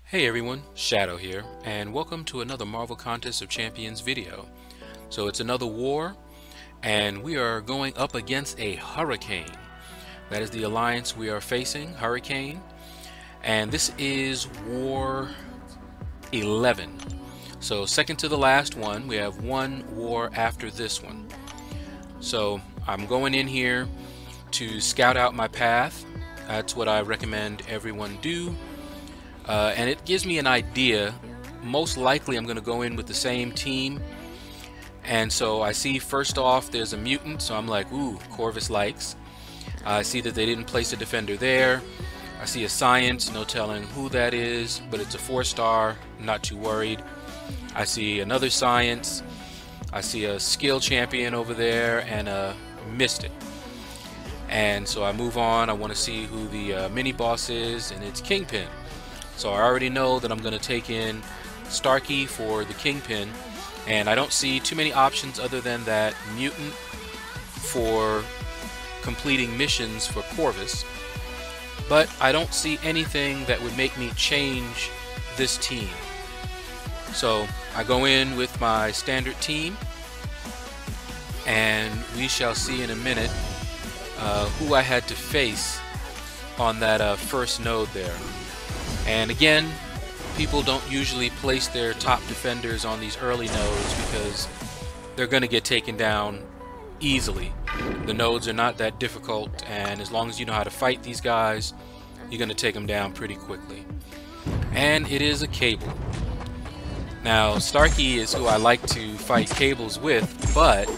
Hey everyone, Shaedow here, and welcome to another Marvel Contest of Champions video. So it's another war, and we are going up against a Hurricane. That is the alliance we are facing, Hurricane, and this is War 11. So second to the last one, we have one war after this one. So I'm going in here to scout out my path. That's what I recommend everyone do. And it gives me an idea. Most likely I'm going to go in with the same team, and so I see first off there's a mutant, so I'm like, ooh, Corvus likes. I see that they didn't place a defender there. I see a science, no telling who that is, but it's a 4-star, not too worried. I see another science. I see a skill champion over there and a mystic. And so I move on. I want to see who the mini boss is, and it's Kingpin. So I already know that I'm going to take in Starkey for the Kingpin, and I don't see too many options other than that mutant for completing missions for Corvus, but I don't see anything that would make me change this team. So I go in with my standard team, and we shall see in a minute who I had to face on that first node there. And again, people don't usually place their top defenders on these early nodes because they're going to get taken down easily. The nodes are not that difficult, and as long as you know how to fight these guys, you're going to take them down pretty quickly. And it is a Cable. Now, Starkey is who I like to fight Cables with, but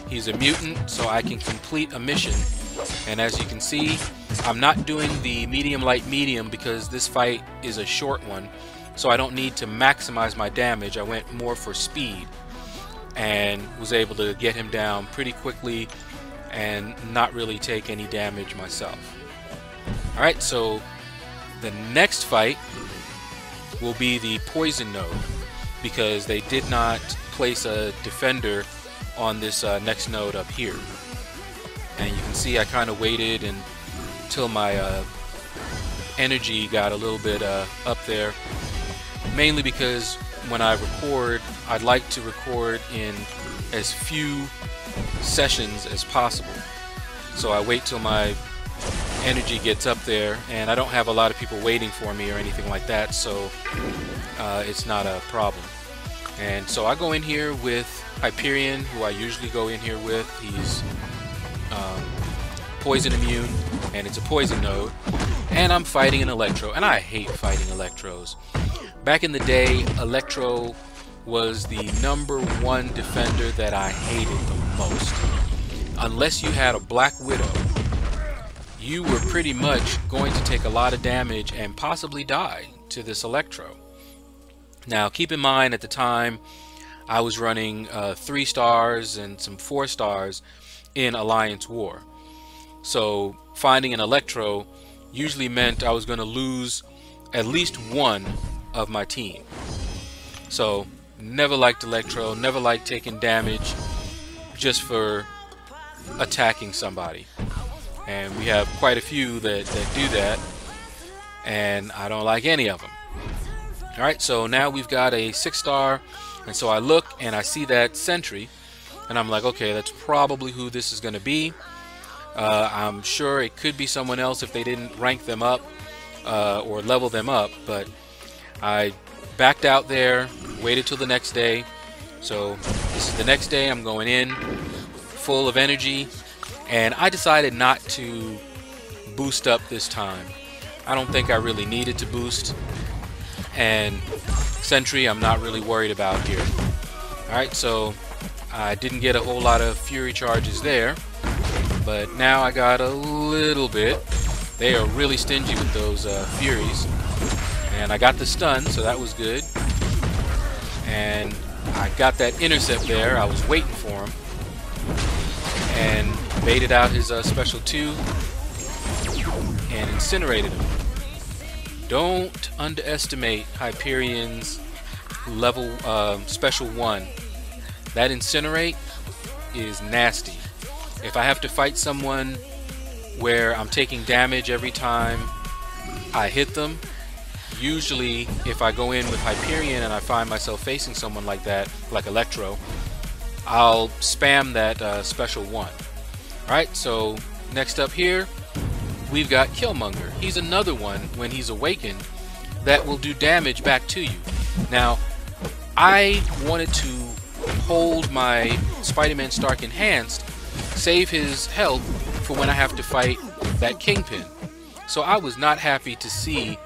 he's a mutant, so I can complete a mission. And as you can see, I'm not doing the medium light medium because this fight is a short one, so I don't need to maximize my damage. I went more for speed and was able to get him down pretty quickly and not really take any damage myself. Alright, so the next fight will be the poison node because they did not place a defender on this next node up here. And you can see I kind of waited until my energy got a little bit up there, mainly because when I record, I'd like to record in as few sessions as possible. So I wait till my energy gets up there, and I don't have a lot of people waiting for me or anything like that, so it's not a problem. And so I go in here with Hyperion, who I usually go in here with. He's poison immune, and it's a poison node, and I'm fighting an Electro, and I hate fighting Electros. Back in the day, Electro was the #1 defender that I hated the most. Unless you had a Black Widow, you were pretty much going to take a lot of damage and possibly die to this Electro. Now keep in mind, at the time I was running 3 stars and some 4 stars in Alliance War. So finding an Electro usually meant I was going to lose at least one of my team. So never liked Electro, never liked taking damage just for attacking somebody. And we have quite a few that do that, and I don't like any of them. Alright, so now we've got a 6-star, and so I look and I see that Sentry, and I'm like, okay, that's probably who this is going to be. I'm sure it could be someone else if they didn't rank them up or level them up, but I backed out there, waited till the next day. So this is the next day. I'm going in full of energy, and I decided not to boost up this time. I don't think I really needed to boost, and Sentry I'm not really worried about here. Alright, so I didn't get a whole lot of Fury charges there, but now I got a little bit. They are really stingy with those Furies, and I got the stun, so that was good. And I got that intercept there. I was waiting for him, and baited out his special 2 and incinerated him. Don't underestimate Hyperion's level special 1. That incinerate is nasty. If I have to fight someone where I'm taking damage every time I hit them. Usually if I go in with Hyperion and I find myself facing someone like that, like Electro, I'll spam that special one. Alright, so next up here we've got Killmonger. He's another one, when he's awakened, that will do damage back to you. Now, I wanted to hold my Spider-Man Stark Enhanced, save his health for when I have to fight that Kingpin. So I was not happy to see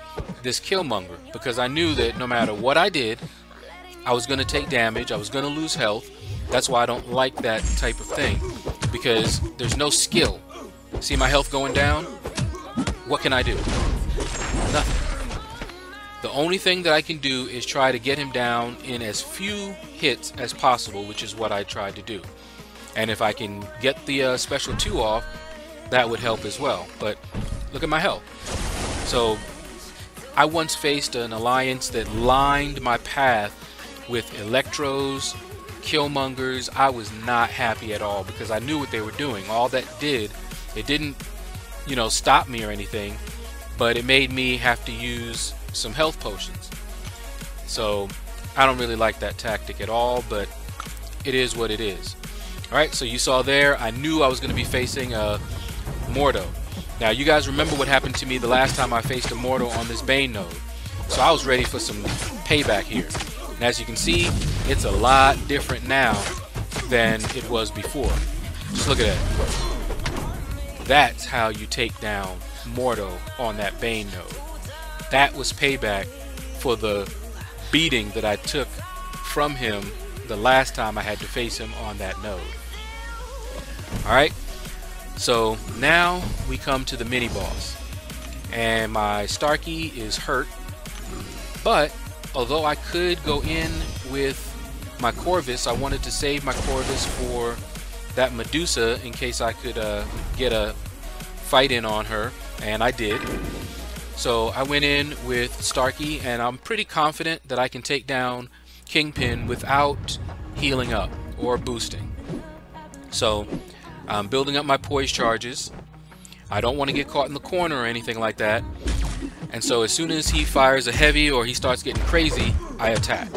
this Killmonger, because I knew that no matter what I did, I was going to take damage, I was going to lose health. That's why I don't like that type of thing, because there's no skill. See my health going down? What can I do? Nothing. The only thing that I can do is try to get him down in as few hits as possible, which is what I tried to do. And if I can get the special 2 off, that would help as well. But look at my health. So I once faced an alliance that lined my path with Electros, Killmongers. I was not happy at all, because I knew what they were doing. All that did, it didn't, you know, stop me or anything, but it made me have to use some health potions. So I don't really like that tactic at all, but it is what it is. Alright, so you saw there, I knew I was going to be facing a Mordo. Now you guys remember what happened to me the last time I faced a Mordo on this Bane node. So I was ready for some payback here. And as you can see, it's a lot different now than it was before. Just look at that. That's how you take down Mordo on that Bane node. That was payback for the beating that I took from him the last time I had to face him on that node. Alright, so now we come to the mini boss. And my Starkey is hurt, but although I could go in with my Corvus, I wanted to save my Corvus for that Medusa in case I could get a fight in on her, and I did. So I went in with Starkey, and I'm pretty confident that I can take down Kingpin without healing up or boosting. So I'm building up my poise charges. I don't want to get caught in the corner or anything like that. And so as soon as he fires a heavy or he starts getting crazy, I attack.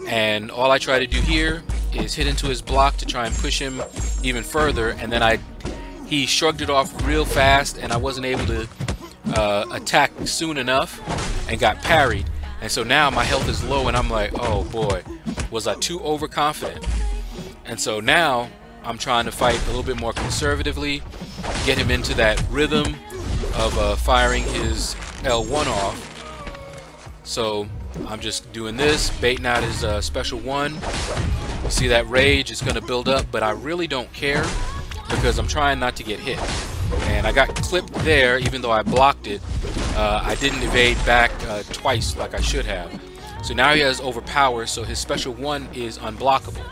And all I try to do here is hit into his block to try and push him even further, and then he shrugged it off real fast, and I wasn't able to attack soon enough and got parried. And so now my health is low, and I'm like, oh boy, was I too overconfident? And so now I'm trying to fight a little bit more conservatively, get him into that rhythm of firing his L1 off. So I'm just doing this, baiting out his special 1. You see that rage is going to build up, but I really don't care because I'm trying not to get hit. And I got clipped there, even though I blocked it. I didn't evade back twice like I should have. So now he has overpower, so his special 1 is unblockable.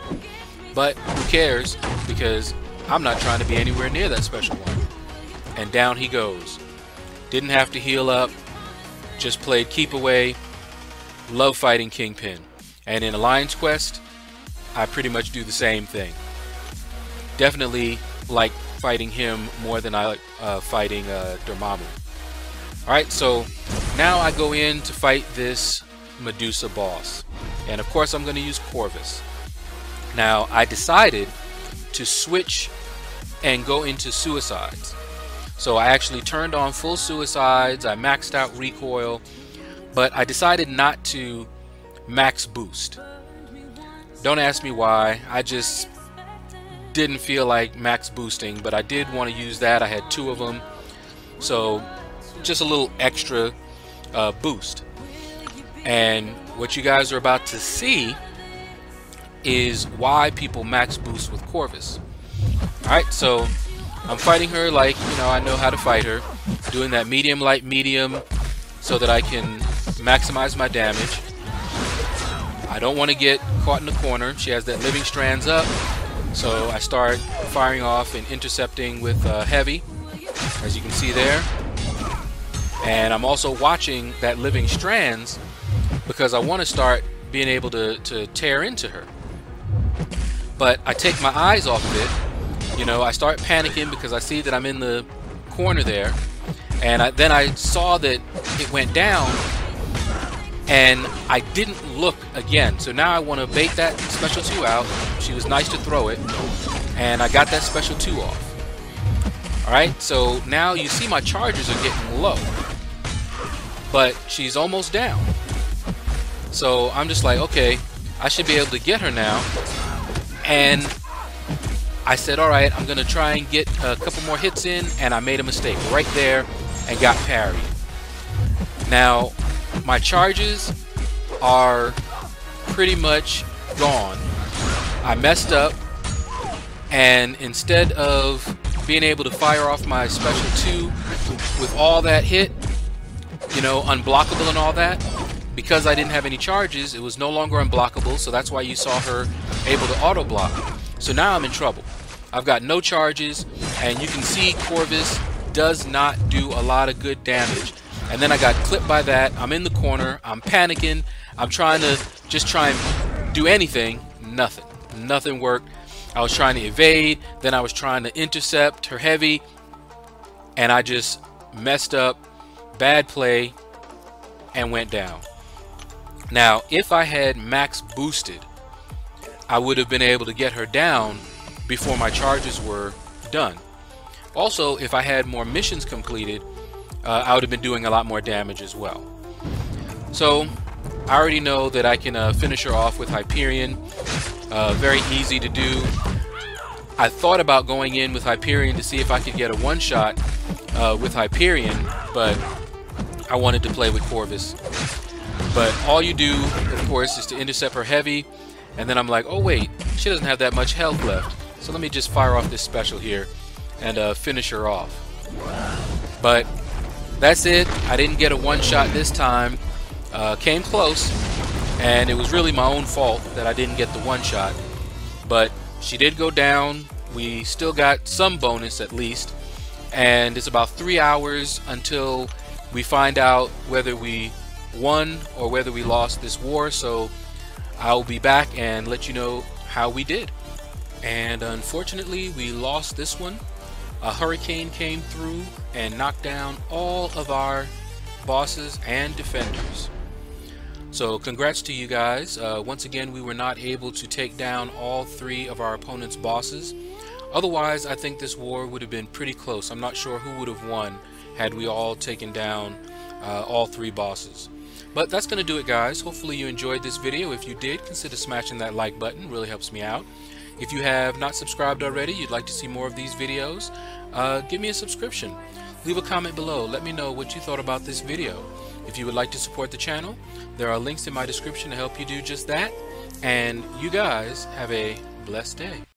But who cares, because I'm not trying to be anywhere near that special 1. And down he goes. Didn't have to heal up, just played keep away. Love fighting Kingpin. And in Alliance Quest, I pretty much do the same thing. Definitely like fighting him more than I like fighting Dormammu. Alright, so now I go in to fight this Medusa boss. And of course I'm going to use Corvus. Now I decided to switch and go into suicides. So I actually turned on full suicides, I maxed out recoil, but I decided not to max boost. Don't ask me why, I just didn't feel like max boosting, but I did want to use that. I had 2 of them, so just a little extra boost. And what you guys are about to see is why people max boost with Corvus. Alright, so I'm fighting her like, you know, I know how to fight her, doing that medium light medium so that I can maximize my damage. I don't want to get caught in the corner. She has that living strands up, so I start firing off and intercepting with heavy, as you can see there. And I'm also watching that living strands because I want to start being able to tear into her. But I take my eyes off of it, You know, I start panicking because I see that I'm in the corner there, and then I saw that it went down, and I didn't look again. So now I want to bait that special 2 out. She was nice to throw it, and I got that special 2 off. Alright, so now you see my charges are getting low, but she's almost down. So I'm just like, okay, I should be able to get her now. And I said, alright, I'm going to try and get a couple more hits in, and I made a mistake right there and got parried. Now, my charges are pretty much gone. I messed up, and instead of being able to fire off my special 2 with all that hit, you know, unblockable and all that, because I didn't have any charges, it was no longer unblockable, so that's why you saw her able to auto block. So now I'm in trouble. I've got no charges, and you can see Corvus does not do a lot of good damage. And then I got clipped by that. I'm in the corner. I'm panicking. I'm trying to just try and do anything. Nothing. Nothing worked. I was trying to evade. Then I was trying to intercept her heavy. And I just messed up. Bad play. And went down. Now, if I had max boosted, I would have been able to get her down before my charges were done. Also, if I had more missions completed, I would have been doing a lot more damage as well. So I already know that I can finish her off with Hyperion. Very easy to do. I thought about going in with Hyperion to see if I could get a one-shot with Hyperion, but I wanted to play with Corvus. But all you do, of course, is to intercept her heavy, and then I'm like, oh wait, she doesn't have that much health left. So let me just fire off this special here and finish her off. But that's it. I didn't get a one-shot this time. Came close, and it was really my own fault that I didn't get the one-shot. But she did go down. We still got some bonus at least, and it's about 3 hours until we find out whether we won or whether we lost this war. So I'll be back and let you know how we did. And unfortunately, we lost this one. A hurricane came through and knocked down all of our bosses and defenders. So congrats to you guys. Once again, we were not able to take down all 3 of our opponent's bosses. Otherwise, I think this war would have been pretty close. I'm not sure who would have won had we all taken down all 3 bosses. But that's going to do it, guys. Hopefully you enjoyed this video. If you did, consider smashing that like button. It really helps me out. If you have not subscribed already, you'd like to see more of these videos, give me a subscription. Leave a comment below. Let me know what you thought about this video. If you would like to support the channel, there are links in my description to help you do just that. And you guys have a blessed day.